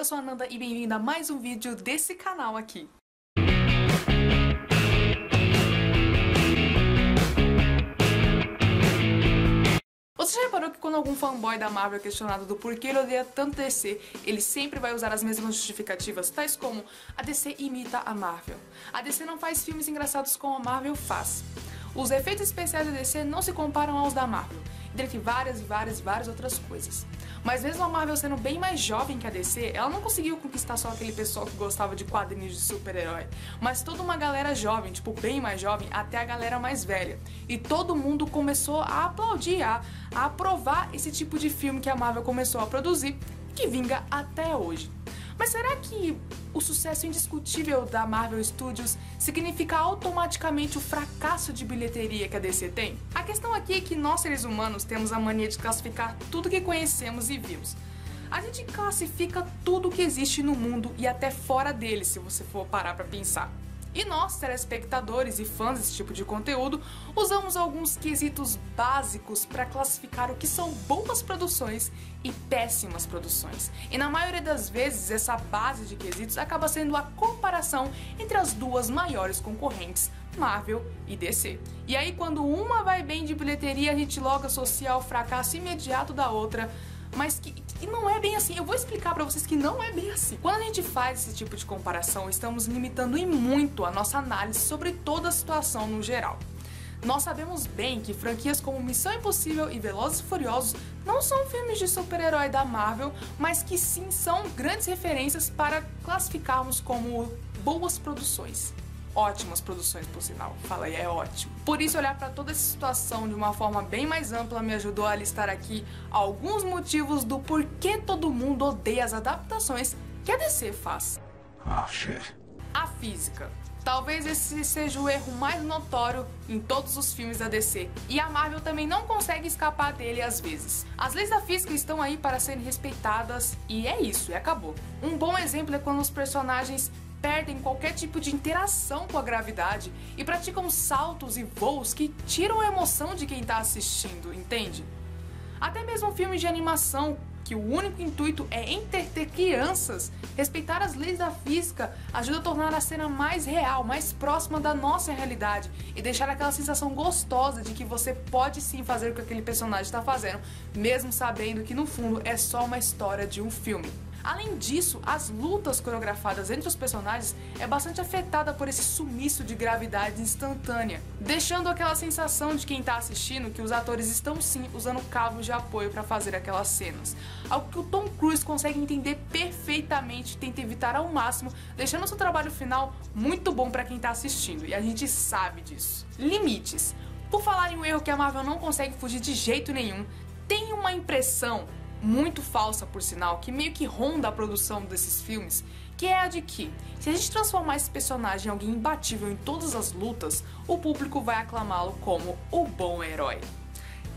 eu sou a Nanda e bem-vinda a mais um vídeo desse canal aqui. Você já reparou que quando algum fanboy da Marvel é questionado do porquê ele odeia tanto DC, ele sempre vai usar as mesmas justificativas, tais como a DC imita a Marvel, a DC não faz filmes engraçados como a Marvel faz, os efeitos especiais da DC não se comparam aos da Marvel, dentre várias outras coisas. Mas mesmo a Marvel sendo bem mais jovem que a DC, ela não conseguiu conquistar só aquele pessoal que gostava de quadrinhos de super-herói, mas toda uma galera jovem, tipo bem mais jovem, até a galera mais velha. E todo mundo começou a aplaudir, a aprovar esse tipo de filme que a Marvel começou a produzir, que vinga até hoje. Mas será que o sucesso indiscutível da Marvel Studios significa automaticamente o fracasso de bilheteria que a DC tem? A questão aqui é que nós, seres humanos, temos a mania de classificar tudo que conhecemos e vimos. A gente classifica tudo que existe no mundo e até fora dele, se você for parar pra pensar. E nós, telespectadores e fãs desse tipo de conteúdo, usamos alguns quesitos básicos para classificar o que são boas produções e péssimas produções. E na maioria das vezes, essa base de quesitos acaba sendo a comparação entre as duas maiores concorrentes, Marvel e DC. E aí, quando uma vai bem de bilheteria, a gente logo associa ao fracasso imediato da outra, mas que não é bem assim. Eu vou explicar pra vocês que não é bem assim. Quando a gente faz esse tipo de comparação, estamos limitando em muito a nossa análise sobre toda a situação no geral. Nós sabemos bem que franquias como Missão Impossível e Velozes e Furiosos não são filmes de super-herói da Marvel, mas que sim são grandes referências para classificarmos como boas produções. Ótimas produções, por sinal. Fala aí, é ótimo. Por isso, olhar para toda essa situação de uma forma bem mais ampla me ajudou a listar aqui alguns motivos do porquê todo mundo odeia as adaptações que a DC faz. Oh, shit. A física. Talvez esse seja o erro mais notório em todos os filmes da DC, e a Marvel também não consegue escapar dele às vezes. As leis da física estão aí para serem respeitadas, e é isso, e acabou. Um bom exemplo é quando os personagens perdem qualquer tipo de interação com a gravidade e praticam saltos e voos que tiram a emoção de quem está assistindo, entende? Até mesmo filmes de animação, que o único intuito é entreter crianças, respeitar as leis da física ajuda a tornar a cena mais real, mais próxima da nossa realidade e deixar aquela sensação gostosa de que você pode sim fazer o que aquele personagem está fazendo, mesmo sabendo que no fundo é só uma história de um filme. Além disso, as lutas coreografadas entre os personagens é bastante afetada por esse sumiço de gravidade instantânea, deixando aquela sensação de quem está assistindo que os atores estão sim usando cabos de apoio para fazer aquelas cenas. Algo que o Tom Cruise consegue entender perfeitamente e tenta evitar ao máximo, deixando seu trabalho final muito bom para quem está assistindo, e a gente sabe disso. Limites. Por falar em um erro que a Marvel não consegue fugir de jeito nenhum, tem uma impressão muito falsa, por sinal, que meio que ronda a produção desses filmes, que é a de que, se a gente transformar esse personagem em alguém imbatível em todas as lutas, o público vai aclamá-lo como o bom herói.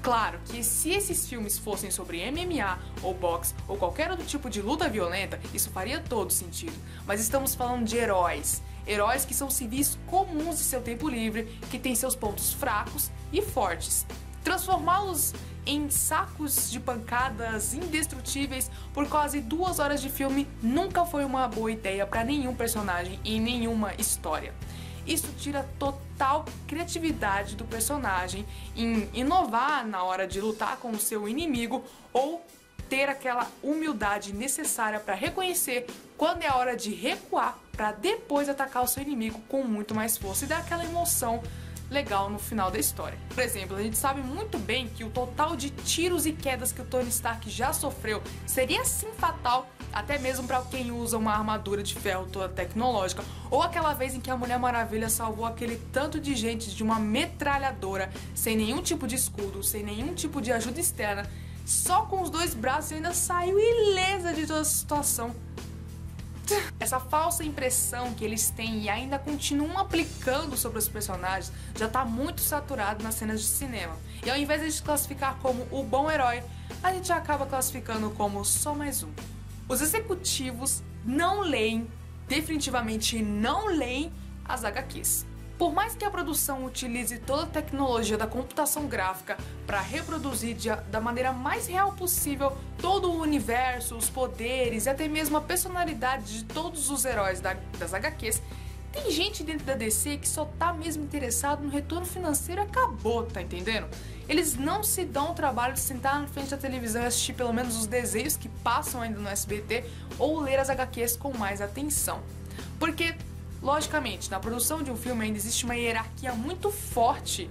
Claro que se esses filmes fossem sobre MMA, ou boxe, ou qualquer outro tipo de luta violenta, isso faria todo sentido, mas estamos falando de heróis. Heróis que são civis comuns de seu tempo livre, que têm seus pontos fracos e fortes. Transformá-los em sacos de pancadas indestrutíveis por quase 2 horas de filme nunca foi uma boa ideia para nenhum personagem e nenhuma história. Isso tira total criatividade do personagem em inovar na hora de lutar com o seu inimigo ou ter aquela humildade necessária para reconhecer quando é a hora de recuar para depois atacar o seu inimigo com muito mais força e dar aquela emoção legal no final da história. Por exemplo, a gente sabe muito bem que o total de tiros e quedas que o Tony Stark já sofreu seria sim fatal, até mesmo para quem usa uma armadura de ferro toda tecnológica, ou aquela vez em que a Mulher Maravilha salvou aquele tanto de gente de uma metralhadora, sem nenhum tipo de escudo, sem nenhum tipo de ajuda externa, só com os 2 braços e ainda saiu ilesa de toda a situação. Essa falsa impressão que eles têm e ainda continuam aplicando sobre os personagens já está muito saturado nas cenas de cinema. E ao invés de a gente classificar como o bom herói, a gente acaba classificando como só mais um. Os executivos não leem, definitivamente não leem as HQs. Por mais que a produção utilize toda a tecnologia da computação gráfica para reproduzir da maneira mais real possível todo o universo, os poderes e até mesmo a personalidade de todos os heróis das HQs, tem gente dentro da DC que só tá mesmo interessado no retorno financeiro e acabou, tá entendendo? Eles não se dão o trabalho de sentar na frente da televisão e assistir pelo menos os desenhos que passam ainda no SBT ou ler as HQs com mais atenção. Porque, logicamente, na produção de um filme ainda existe uma hierarquia muito forte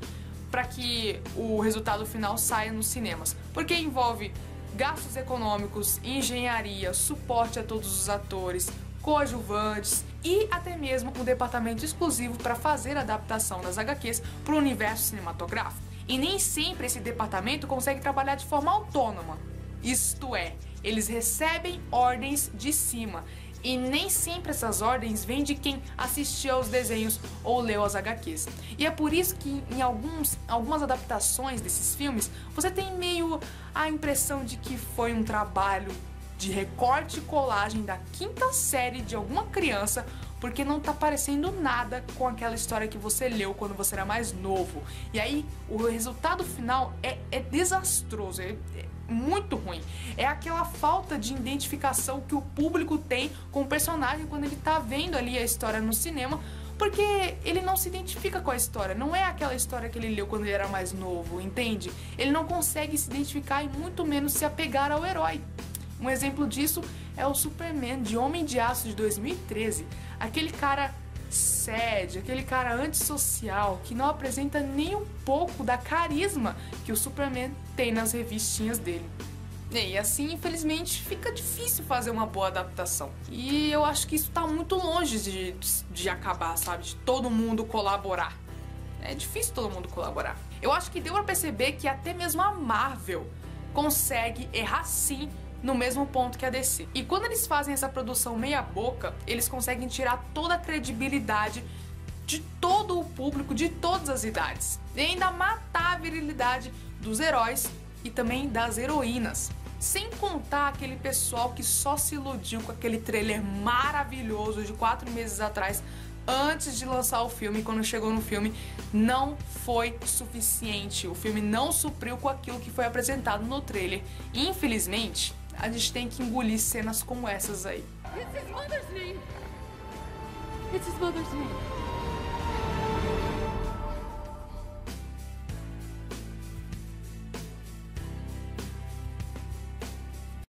para que o resultado final saia nos cinemas. Porque envolve gastos econômicos, engenharia, suporte a todos os atores, coadjuvantes e até mesmo um departamento exclusivo para fazer a adaptação das HQs para o universo cinematográfico. E nem sempre esse departamento consegue trabalhar de forma autônoma. Isto é, eles recebem ordens de cima. E nem sempre essas ordens vêm de quem assistiu aos desenhos ou leu as HQs. E é por isso que em algumas adaptações desses filmes, você tem meio a impressão de que foi um trabalho de recorte e colagem da quinta série de alguma criança, porque não tá parecendo nada com aquela história que você leu quando você era mais novo. E aí, o resultado final é desastroso, é muito ruim. É aquela falta de identificação que o público tem com o personagem quando ele tá vendo ali a história no cinema, porque ele não se identifica com a história, não é aquela história que ele leu quando ele era mais novo, entende? Ele não consegue se identificar e muito menos se apegar ao herói. Um exemplo disso é o Superman de Homem de Aço de 2013, aquele cara sad, aquele cara antissocial que não apresenta nem um pouco da carisma que o Superman tem nas revistinhas dele. E assim, infelizmente, fica difícil fazer uma boa adaptação. E eu acho que isso tá muito longe de acabar, sabe? De todo mundo colaborar. É difícil todo mundo colaborar. Eu acho que deu pra perceber que até mesmo a Marvel consegue errar sim no mesmo ponto que a DC. E quando eles fazem essa produção meia boca, eles conseguem tirar toda a credibilidade de todo o público, de todas as idades. E ainda matar a virilidade dos heróis e também das heroínas. Sem contar aquele pessoal que só se iludiu com aquele trailer maravilhoso de 4 meses atrás, antes de lançar o filme. Quando chegou no filme, não foi suficiente. O filme não supriu com aquilo que foi apresentado no trailer. E, infelizmente, a gente tem que engolir cenas como essas aí. It's his mother's name. It's his mother's name.